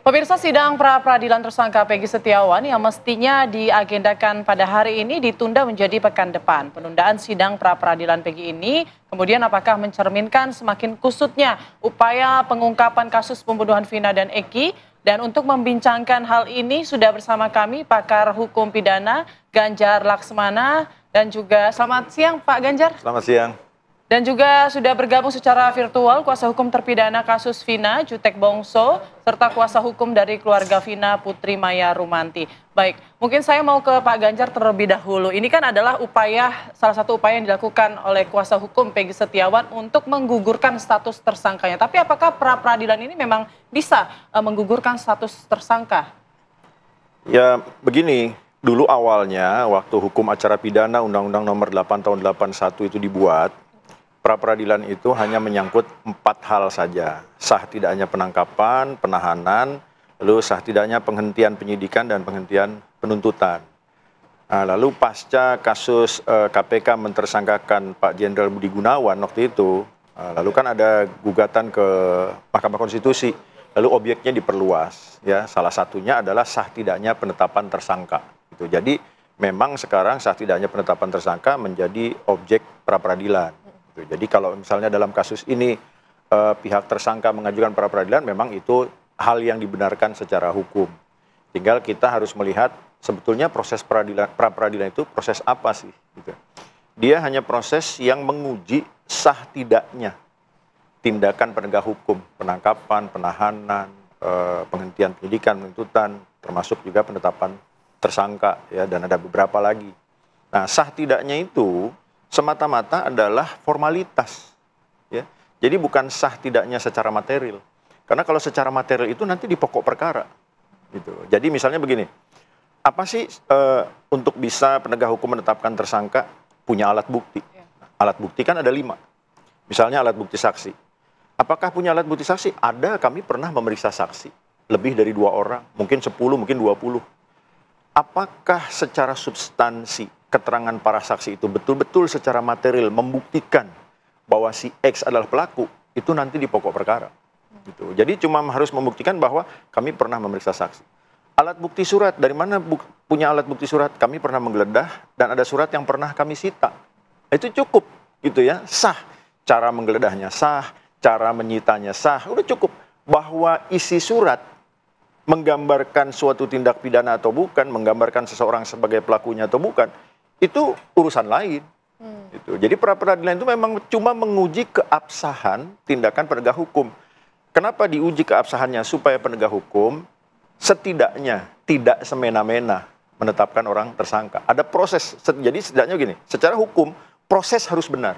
Pemirsa, sidang pra-peradilan tersangka Peggy Setiawan yang mestinya diagendakan pada hari ini ditunda menjadi pekan depan. Penundaan sidang pra-peradilan Peggy ini kemudian apakah mencerminkan semakin kusutnya upaya pengungkapan kasus pembunuhan Vina dan Eki? Dan untuk membincangkan hal ini sudah bersama kami pakar hukum pidana Ganjar Laksmana dan juga selamat siang Pak Ganjar. Selamat siang. Dan juga sudah bergabung secara virtual kuasa hukum terpidana kasus Vina, Jutek Bongso, serta kuasa hukum dari keluarga Vina, Putri Maya Rumanti. Baik, mungkin saya mau ke Pak Ganjar terlebih dahulu. Ini kan adalah salah satu upaya yang dilakukan oleh kuasa hukum Peggy Setiawan untuk menggugurkan status tersangkanya. Tapi apakah pra-peradilan ini memang bisa menggugurkan status tersangka? Ya begini, dulu awalnya waktu hukum acara pidana Undang-Undang Nomor 8 Tahun 81 itu dibuat, pra-peradilan itu hanya menyangkut 4 hal saja. Sah tidaknya penangkapan, penahanan, lalu sah tidaknya penghentian penyidikan dan penghentian penuntutan. Nah, lalu pasca kasus KPK mentersangkakan Pak Jenderal Budi Gunawan waktu itu, lalu kan ada gugatan ke Mahkamah Konstitusi, lalu objeknya diperluas. Ya, salah satunya adalah sah tidaknya penetapan tersangka. Gitu. Jadi memang sekarang sah tidaknya penetapan tersangka menjadi objek pra-peradilan. Jadi kalau misalnya dalam kasus ini pihak tersangka mengajukan pra-peradilan, memang itu hal yang dibenarkan secara hukum. Tinggal kita harus melihat sebetulnya proses pra-peradilan itu proses apa sih? Gitu. Dia hanya proses yang menguji sah tidaknya tindakan penegak hukum, penangkapan, penahanan, penghentian penyidikan, penuntutan, termasuk juga penetapan tersangka, ya, dan ada beberapa lagi. Nah, sah tidaknya itu semata-mata adalah formalitas, ya. Jadi bukan sah tidaknya secara material. Karena kalau secara material itu nanti di pokok perkara, gitu. Jadi misalnya begini, apa sih untuk bisa penegak hukum menetapkan tersangka punya alat bukti? Alat bukti kan ada 5. Misalnya alat bukti saksi. Apakah punya alat bukti saksi? Ada, kami pernah memeriksa saksi lebih dari 2 orang, mungkin 10, mungkin 20. Apakah secara substansi keterangan para saksi itu betul-betul secara material membuktikan bahwa si X adalah pelaku, itu nanti di pokok perkara. Gitu. Jadi cuma harus membuktikan bahwa kami pernah memeriksa saksi. Alat bukti surat, dari mana punya alat bukti surat? Kami pernah menggeledah dan ada surat yang pernah kami sita. Itu cukup, gitu ya, sah. Cara menggeledahnya sah, cara menyitanya sah, udah cukup. Bahwa isi surat menggambarkan suatu tindak pidana atau bukan, menggambarkan seseorang sebagai pelakunya atau bukan, itu urusan lain. Gitu. Jadi pra-peradilan itu memang cuma menguji keabsahan tindakan penegak hukum. Kenapa diuji keabsahannya? Supaya penegak hukum setidaknya tidak semena-mena menetapkan orang tersangka. Ada proses, jadi setidaknya gini, secara hukum proses harus benar.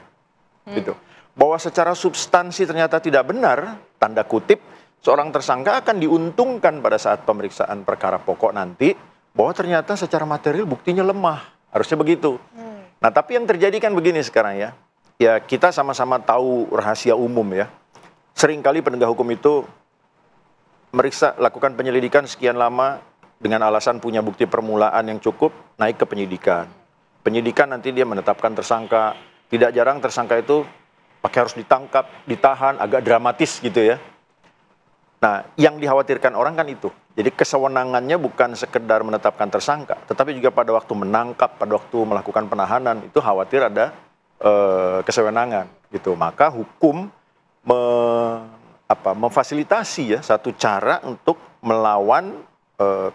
Gitu. Bahwa secara substansi ternyata tidak benar, tanda kutip, seorang tersangka akan diuntungkan pada saat pemeriksaan perkara pokok nanti, bahwa ternyata secara material buktinya lemah. Harusnya begitu. Nah, tapi yang terjadi kan begini sekarang ya. Ya, kita sama-sama tahu rahasia umum ya. Seringkali penegak hukum itu lakukan penyelidikan sekian lama dengan alasan punya bukti permulaan yang cukup, naik ke penyidikan. Penyidikan nanti dia menetapkan tersangka. Tidak jarang tersangka itu pakai harus ditangkap, ditahan, agak dramatis gitu ya. Nah, yang dikhawatirkan orang kan itu. Jadi kesewenangannya bukan sekedar menetapkan tersangka, tetapi juga pada waktu menangkap, pada waktu melakukan penahanan, itu khawatir ada kesewenangan. Gitu. Maka hukum memfasilitasi ya satu cara untuk melawan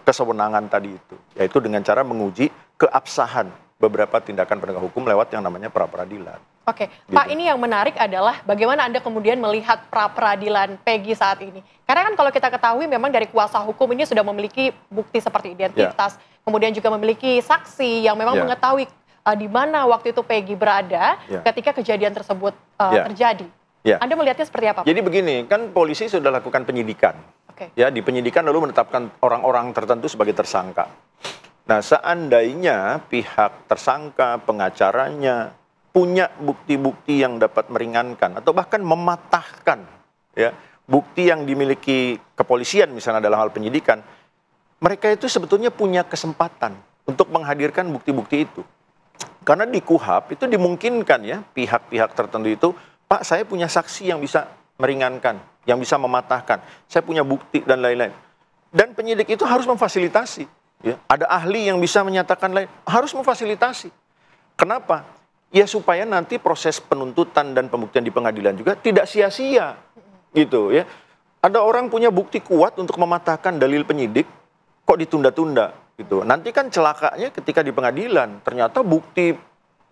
kesewenangan tadi itu, yaitu dengan cara menguji keabsahan beberapa tindakan penegak hukum lewat yang namanya pra-peradilan. Oke, Gitu. Pak, ini yang menarik adalah bagaimana Anda kemudian melihat pra-peradilan Peggy saat ini. Karena kan kalau kita ketahui memang dari kuasa hukum ini sudah memiliki bukti seperti identitas, kemudian juga memiliki saksi yang memang mengetahui di mana waktu itu Peggy berada ketika kejadian tersebut terjadi. Anda melihatnya seperti apa, Pak? Jadi begini, kan polisi sudah lakukan penyidikan. Ya, di penyidikan lalu menetapkan orang-orang tertentu sebagai tersangka. Nah, seandainya pihak tersangka, pengacaranya punya bukti-bukti yang dapat meringankan atau bahkan mematahkan ya bukti yang dimiliki kepolisian misalnya dalam hal penyidikan, mereka itu sebetulnya punya kesempatan untuk menghadirkan bukti-bukti itu. Karena di KUHP itu dimungkinkan ya pihak-pihak tertentu itu, Pak, saya punya saksi yang bisa meringankan, yang bisa mematahkan, saya punya bukti dan lain-lain. Dan penyidik itu harus memfasilitasi. Ya. Ada ahli yang bisa menyatakan lain, harus memfasilitasi. Kenapa? Ya supaya nanti proses penuntutan dan pembuktian di pengadilan juga tidak sia-sia. Gitu ya. Ada orang punya bukti kuat untuk mematahkan dalil penyidik, kok ditunda-tunda. Gitu. Nanti kan celakanya ketika di pengadilan, ternyata bukti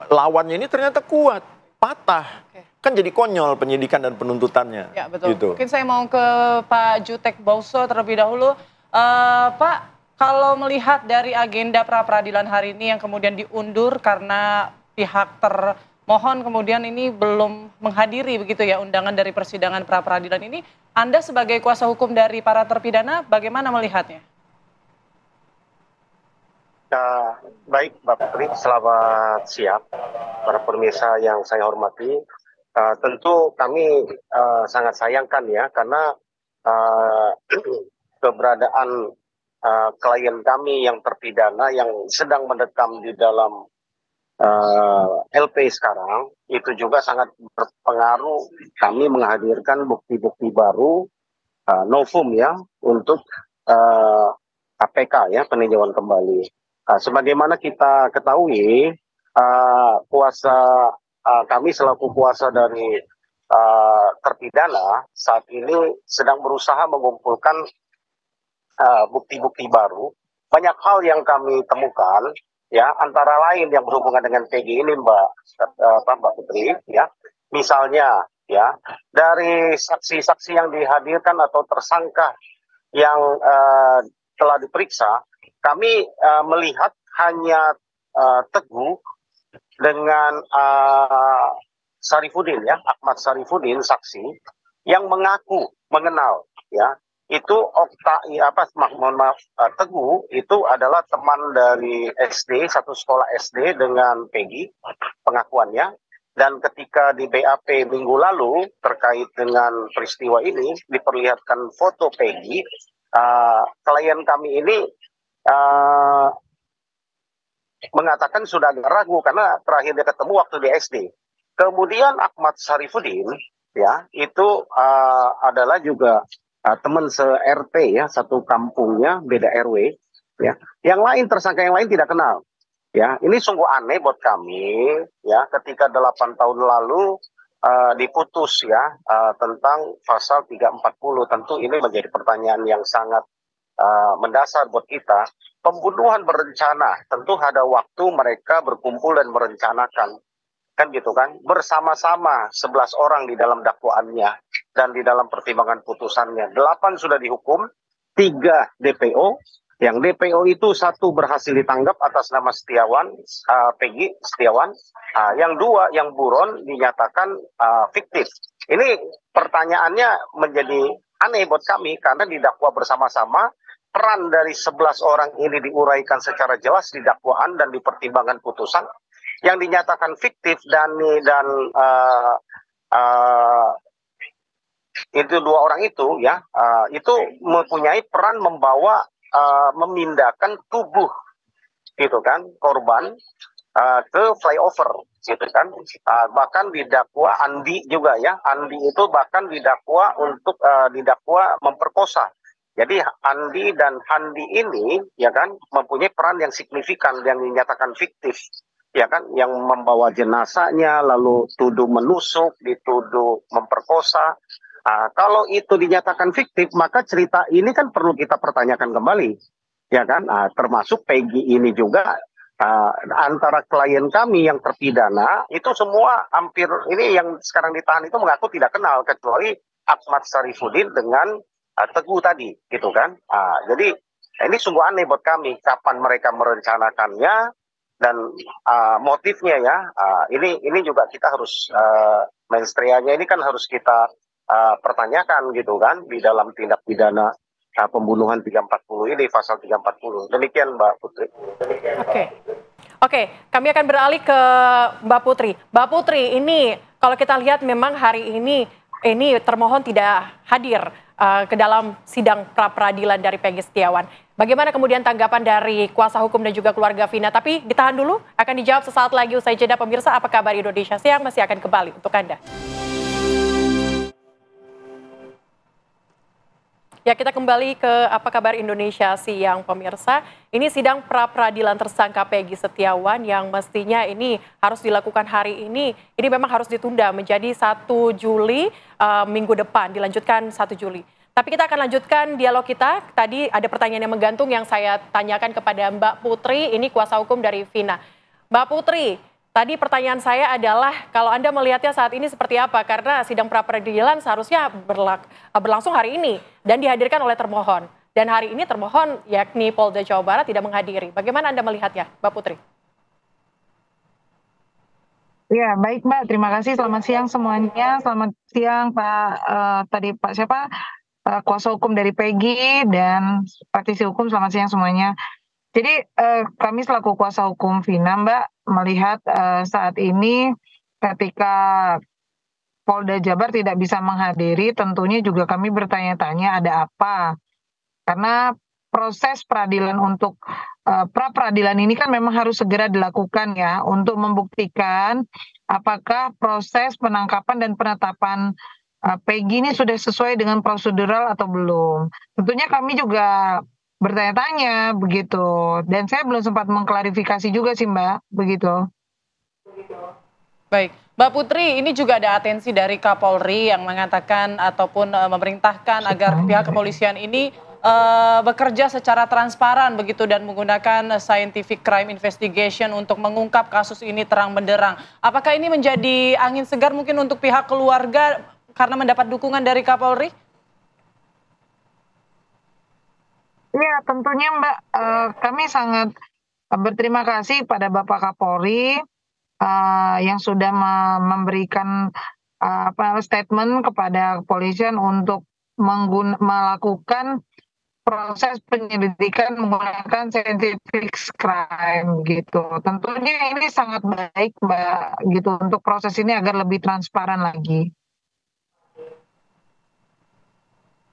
lawannya ini ternyata kuat, patah. Kan jadi konyol penyidikan dan penuntutannya. Ya betul. Gitu. Mungkin saya mau ke Pak Jutek Bauso terlebih dahulu. Pak, kalau melihat dari agenda pra-peradilan hari ini yang kemudian diundur karena pihak termohon kemudian ini belum menghadiri begitu ya undangan dari persidangan pra-peradilan ini, Anda sebagai kuasa hukum dari para terpidana bagaimana melihatnya? Baik Mbak Putri, selamat siang para pemirsa yang saya hormati. Tentu kami sangat sayangkan ya karena keberadaan klien kami yang terpidana yang sedang mendekam di dalam LP sekarang itu juga sangat berpengaruh kami menghadirkan bukti-bukti baru novum ya untuk KPK ya peninjauan kembali. Sebagaimana kita ketahui, kami selaku kuasa dari terpidana saat ini sedang berusaha mengumpulkan bukti-bukti baru. Banyak hal yang kami temukan, ya antara lain yang berhubungan dengan PG ini, Mbak Putri, ya. Misalnya, ya dari saksi-saksi yang dihadirkan atau tersangka yang telah diperiksa. Kami melihat hanya Teguh dengan Sarifudin ya, Ahmad Sarifudin saksi yang mengaku mengenal ya. Itu Teguh itu adalah teman dari SD, satu sekolah SD dengan Peggy pengakuannya. Dan ketika di BAP minggu lalu terkait dengan peristiwa ini diperlihatkan foto Peggy, klien kami ini mengatakan sudah agak ragu karena terakhir dia ketemu waktu di SD. Kemudian Ahmad Sarifudin ya itu adalah juga teman se-RT ya, satu kampungnya beda RW ya. Yang lain tersangka yang lain tidak kenal. Ya, ini sungguh aneh buat kami ya ketika 8 tahun lalu diputus ya tentang pasal 340. Tentu ini menjadi pertanyaan yang sangat mendasar buat kita. Pembunuhan berencana, tentu ada waktu mereka berkumpul dan merencanakan. Kan gitu kan, bersama-sama 11 orang di dalam dakwaannya dan di dalam pertimbangan putusannya. 8 sudah dihukum, 3 DPO. Yang DPO itu 1 berhasil ditanggap atas nama Setiawan, Peggy Setiawan. Yang 2, yang buron dinyatakan fiktif. Ini pertanyaannya menjadi aneh buat kami karena didakwa bersama-sama. Peran dari 11 orang ini diuraikan secara jelas di dakwaan dan di pertimbangan putusan. Yang dinyatakan fiktif dan itu 2 orang itu ya itu mempunyai peran membawa memindahkan tubuh gitu kan korban ke flyover gitu kan. Bahkan didakwa Andi juga ya, Andi itu bahkan didakwa untuk didakwa memperkosa. Jadi Andi dan Handi ini ya kan mempunyai peran yang signifikan yang dinyatakan fiktif ya kan, yang membawa jenazahnya lalu tuduh menusuk, dituduh memperkosa. Kalau itu dinyatakan fiktif, maka cerita ini kan perlu kita pertanyakan kembali, ya kan? Termasuk Peggy ini juga antara klien kami yang terpidana itu semua hampir ini yang sekarang ditahan itu mengaku tidak kenal kecuali Ahmad Sarifudin dengan Teguh tadi, gitu kan? Jadi ini sungguh aneh buat kami kapan mereka merencanakannya dan motifnya ya. Ini juga kita harus menstrianya ini kan harus kita pertanyakan gitu kan di dalam tindak pidana pembunuhan 340 ini pasal 340. Demikian Mbak Putri. Oke, kami akan beralih ke Mbak Putri. Mbak Putri, ini kalau kita lihat memang hari ini termohon tidak hadir ke dalam sidang pra-peradilan dari Peggy Setiawan. Bagaimana kemudian tanggapan dari kuasa hukum dan juga keluarga Vina? Tapi ditahan dulu, akan dijawab sesaat lagi usai jeda. Pemirsa, apa kabar Indonesia Siang masih akan kembali untuk Anda. Ya, kita kembali ke Apa Kabar Indonesia Siang, pemirsa. Ini sidang pra-peradilan tersangka Peggy Setiawan yang mestinya ini harus dilakukan hari ini memang harus ditunda menjadi 1 Juli minggu depan, dilanjutkan 1 Juli. Tapi kita akan lanjutkan dialog kita. Tadi ada pertanyaan yang menggantung yang saya tanyakan kepada Mbak Putri, ini kuasa hukum dari Vina. Mbak Putri, tadi pertanyaan saya adalah kalau Anda melihatnya saat ini seperti apa? Karena sidang pra-peradilan seharusnya berlangsung hari ini dan dihadirkan oleh termohon. Dan hari ini termohon yakni Polda Jawa Barat tidak menghadiri. Bagaimana Anda melihatnya, Mbak Putri? Ya, baik Mbak. Terima kasih. Selamat siang semuanya. Selamat siang Pak siapa? Kuasa hukum dari Peggy dan praktisi hukum. Selamat siang semuanya. Jadi kami selaku kuasa hukum Vina, Mbak, melihat saat ini ketika Polda Jabar tidak bisa menghadiri, tentunya juga kami bertanya-tanya ada apa. Karena proses peradilan untuk pra-peradilan ini kan memang harus segera dilakukan ya, untuk membuktikan apakah proses penangkapan dan penetapan Peggy ini sudah sesuai dengan prosedural atau belum. Tentunya kami juga bertanya-tanya begitu, dan saya belum sempat mengklarifikasi juga sih Mbak, begitu. Baik, Mbak Putri, ini juga ada atensi dari Kapolri yang mengatakan ataupun memerintahkan agar pihak kepolisian ini bekerja secara transparan begitu dan menggunakan scientific crime investigation untuk mengungkap kasus ini terang benderang. Apakah ini menjadi angin segar mungkin untuk pihak keluarga karena mendapat dukungan dari Kapolri? Ya, tentunya Mbak, kami sangat berterima kasih pada Bapak Kapolri yang sudah memberikan statement kepada kepolisian untuk melakukan proses penyelidikan menggunakan scientific crime gitu. Tentunya ini sangat baik Mbak gitu untuk proses ini agar lebih transparan lagi.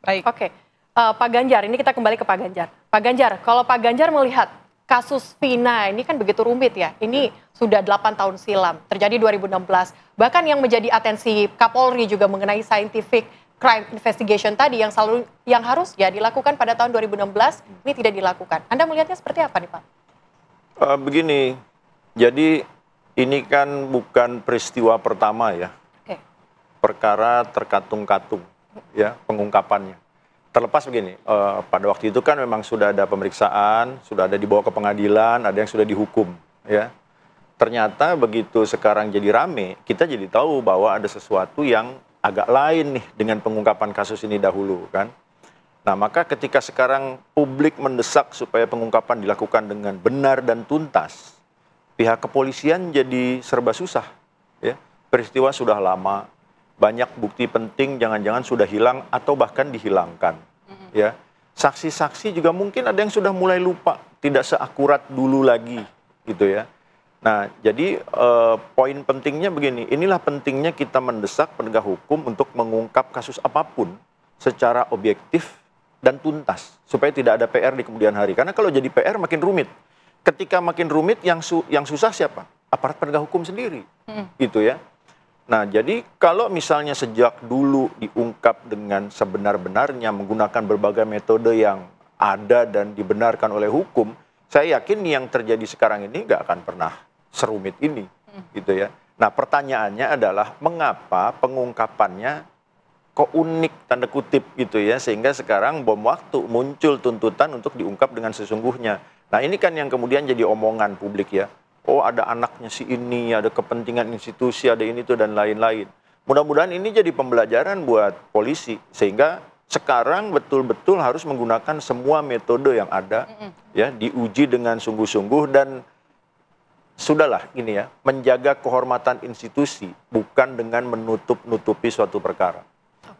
Baik. Oke. Pak Ganjar, ini kita kembali ke Pak Ganjar. Pak Ganjar, kalau Pak Ganjar melihat kasus Vina ini kan begitu rumit ya, ini sudah 8 tahun silam, terjadi 2016. Bahkan yang menjadi atensi Kapolri juga mengenai scientific crime investigation tadi yang harus ya dilakukan pada tahun 2016, ini tidak dilakukan. Anda melihatnya seperti apa nih Pak? Begini, jadi ini kan bukan peristiwa pertama ya. Oke. Perkara terkatung-katung ya pengungkapannya. Terlepas begini, pada waktu itu kan memang sudah ada pemeriksaan, sudah ada dibawa ke pengadilan, ada yang sudah dihukum, ya. Ternyata begitu sekarang jadi rame, kita jadi tahu bahwa ada sesuatu yang agak lain nih dengan pengungkapan kasus ini dahulu, kan. Nah, maka ketika sekarang publik mendesak supaya pengungkapan dilakukan dengan benar dan tuntas, pihak kepolisian jadi serba susah, ya. Peristiwa sudah lama. Banyak bukti penting jangan-jangan sudah hilang atau bahkan dihilangkan. Ya, saksi-saksi juga mungkin ada yang sudah mulai lupa, tidak seakurat dulu lagi, gitu ya. Nah, jadi poin pentingnya begini, inilah pentingnya kita mendesak penegak hukum untuk mengungkap kasus apapun secara objektif dan tuntas, supaya tidak ada PR di kemudian hari. Karena kalau jadi PR makin rumit. Ketika makin rumit, yang susah siapa? Aparat penegak hukum sendiri, gitu ya. Nah, jadi kalau misalnya sejak dulu diungkap dengan sebenar-benarnya menggunakan berbagai metode yang ada dan dibenarkan oleh hukum, saya yakin yang terjadi sekarang ini nggak akan pernah serumit ini, gitu ya. Nah, pertanyaannya adalah mengapa pengungkapannya kok unik tanda kutip gitu ya, sehingga sekarang bom waktu muncul tuntutan untuk diungkap dengan sesungguhnya. Nah, ini kan yang kemudian jadi omongan publik ya. Oh, ada anaknya si ini, ada kepentingan institusi, ada ini tuh dan lain-lain. Mudah-mudahan ini jadi pembelajaran buat polisi sehingga sekarang betul-betul harus menggunakan semua metode yang ada, ya, diuji dengan sungguh-sungguh dan sudahlah ini ya, menjaga kehormatan institusi bukan dengan menutup-nutupi suatu perkara.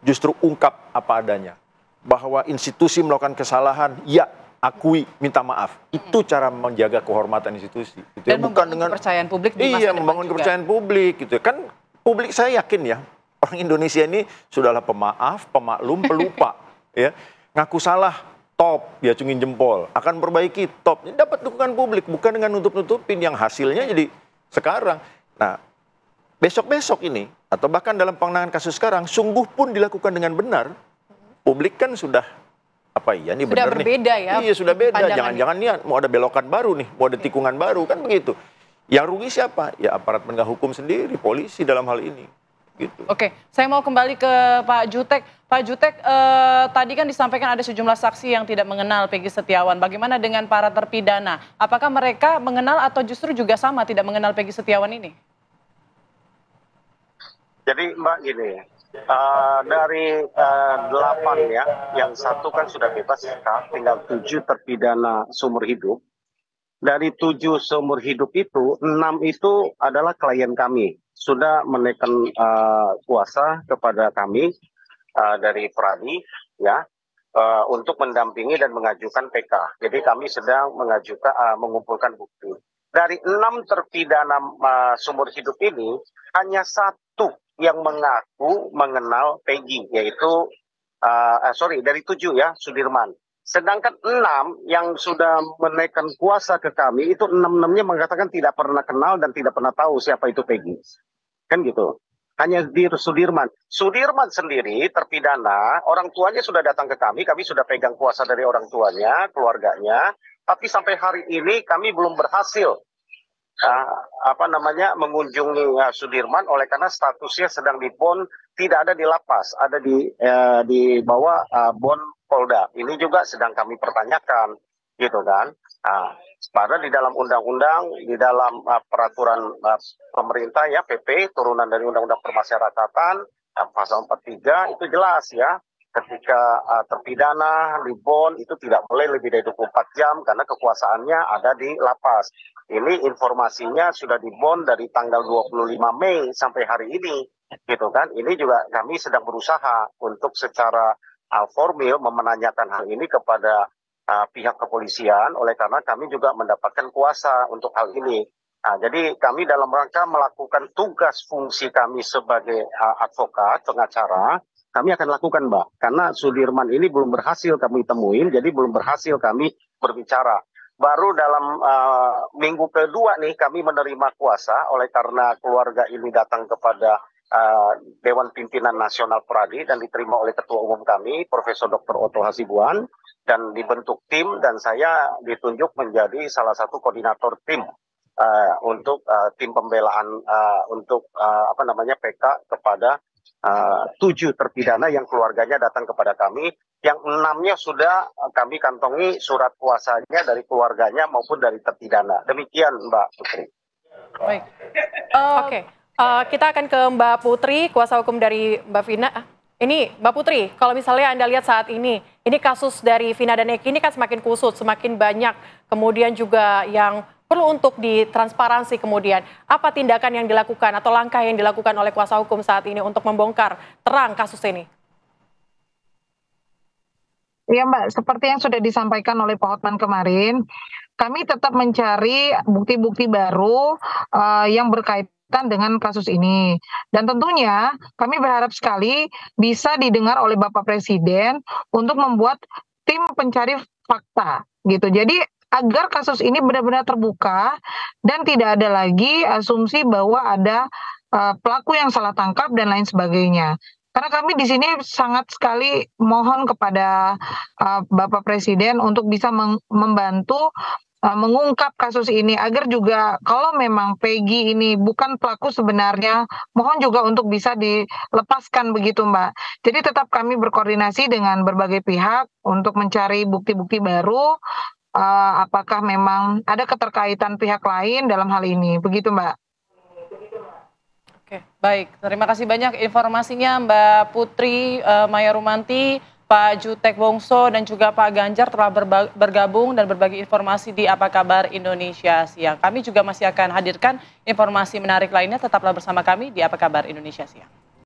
Justru ungkap apa adanya. Bahwa institusi melakukan kesalahan, ya, akui, minta maaf. Itu cara menjaga kehormatan institusi. Gitu Dan ya. Bukan dengan kepercayaan publik di masa iya, depan membangun juga. kepercayaan publik gitu. Kan publik saya yakin ya, orang Indonesia ini sudahlah pemaaf, pemaklum, pelupa, ya. Ngaku salah, top, diacungin jempol. Akan perbaiki, top. Ini dapat dukungan publik, bukan dengan nutup-nutupin yang hasilnya jadi sekarang. Nah, besok-besok ini atau bahkan dalam penanganan kasus sekarang sungguh pun dilakukan dengan benar, publik kan sudah apa iya nih sudah bener berbeda nih. ya. Iya sudah beda, pandangannya. jangan-jangan nih mau ada belokan baru nih, mau ada tikungan baru, kan begitu. Yang rugi siapa? Ya aparat penegak hukum sendiri, polisi dalam hal ini. Gitu. Oke, saya mau kembali ke Pak Jutek. Pak Jutek, tadi kan disampaikan ada sejumlah saksi yang tidak mengenal Peggy Setiawan. Bagaimana dengan para terpidana? Apakah mereka mengenal atau justru juga sama tidak mengenal Peggy Setiawan ini? Jadi Mbak gini, dari 8 ya, yang satu kan sudah bebas, tinggal 7 terpidana seumur hidup. Dari 7 seumur hidup itu, 6 itu adalah klien kami. Sudah menaikkan kuasa kepada kami dari Pradi, ya, untuk mendampingi dan mengajukan PK. Jadi kami sedang mengumpulkan bukti. Dari 6 terpidana seumur hidup ini, hanya 1 yang mengaku mengenal Peggy, yaitu dari 7 ya, Sudirman. Sedangkan 6 yang sudah menaikkan kuasa ke kami, itu 6-6-nya mengatakan tidak pernah kenal dan tidak pernah tahu siapa itu Peggy. Kan gitu. Hanya di Sudirman. Sudirman sendiri terpidana, orang tuanya sudah datang ke kami sudah pegang kuasa dari orang tuanya, keluarganya, tapi sampai hari ini kami belum berhasil mengunjungi Sudirman, oleh karena statusnya sedang di BON, tidak ada di lapas, ada di bawah BON Polda. Ini juga sedang kami pertanyakan, gitu kan. Padahal di dalam undang-undang, di dalam peraturan pemerintah ya, PP turunan dari Undang-Undang Permasyarakatan pasal 43 itu jelas ya, ketika terpidana di BON itu tidak boleh lebih dari 24 jam karena kekuasaannya ada di lapas. Ini informasinya sudah di BON dari tanggal 25 Mei sampai hari ini, gitu kan. Ini juga kami sedang berusaha untuk secara formil menanyakan hal ini kepada pihak kepolisian, oleh karena kami juga mendapatkan kuasa untuk hal ini. Jadi kami dalam rangka melakukan tugas fungsi kami sebagai advokat, pengacara, kami akan lakukan, Mbak. Karena Sudirman ini belum berhasil kami temuin, jadi belum berhasil kami berbicara. Baru dalam minggu kedua nih kami menerima kuasa, oleh karena keluarga ini datang kepada Dewan Pimpinan Nasional Pradi dan diterima oleh Ketua Umum kami, Profesor Dr. Otto Hasibuan, dan dibentuk tim, dan saya ditunjuk menjadi salah satu koordinator tim untuk tim pembelaan untuk PK kepada 7 terpidana yang keluarganya datang kepada kami, yang 6-nya sudah kami kantongi surat kuasanya dari keluarganya maupun dari terpidana. Demikian Mbak Putri. Baik. Oke, kita akan ke Mbak Putri, kuasa hukum dari Mbak Vina. Ini Mbak Putri, kalau misalnya Anda lihat saat ini kasus dari Vina dan Eki ini kan semakin kusut, semakin banyak, kemudian juga yang perlu untuk ditransparansi kemudian. Apa tindakan yang dilakukan atau langkah yang dilakukan oleh kuasa hukum saat ini untuk membongkar terang kasus ini? Ya Mbak, seperti yang sudah disampaikan oleh Pak Hotman kemarin, kami tetap mencari bukti-bukti baru yang berkaitan dengan kasus ini. Dan tentunya kami berharap sekali bisa didengar oleh Bapak Presiden untuk membuat tim pencari fakta gitu. Jadi agar kasus ini benar-benar terbuka dan tidak ada lagi asumsi bahwa ada pelaku yang salah tangkap dan lain sebagainya. Karena kami di sini sangat sekali mohon kepada Bapak Presiden untuk bisa membantu mengungkap kasus ini, agar juga kalau memang Peggy ini bukan pelaku sebenarnya, mohon juga untuk bisa dilepaskan begitu Mbak. Jadi tetap kami berkoordinasi dengan berbagai pihak untuk mencari bukti-bukti baru, apakah memang ada keterkaitan pihak lain dalam hal ini, begitu Mbak. Oke, baik. Terima kasih banyak informasinya Mbak Putri Mayarumanti, Pak Jutek Wongso, dan juga Pak Ganjar telah bergabung dan berbagi informasi di Apa Kabar Indonesia Siang. Kami juga masih akan hadirkan informasi menarik lainnya. Tetaplah bersama kami di Apa Kabar Indonesia Siang.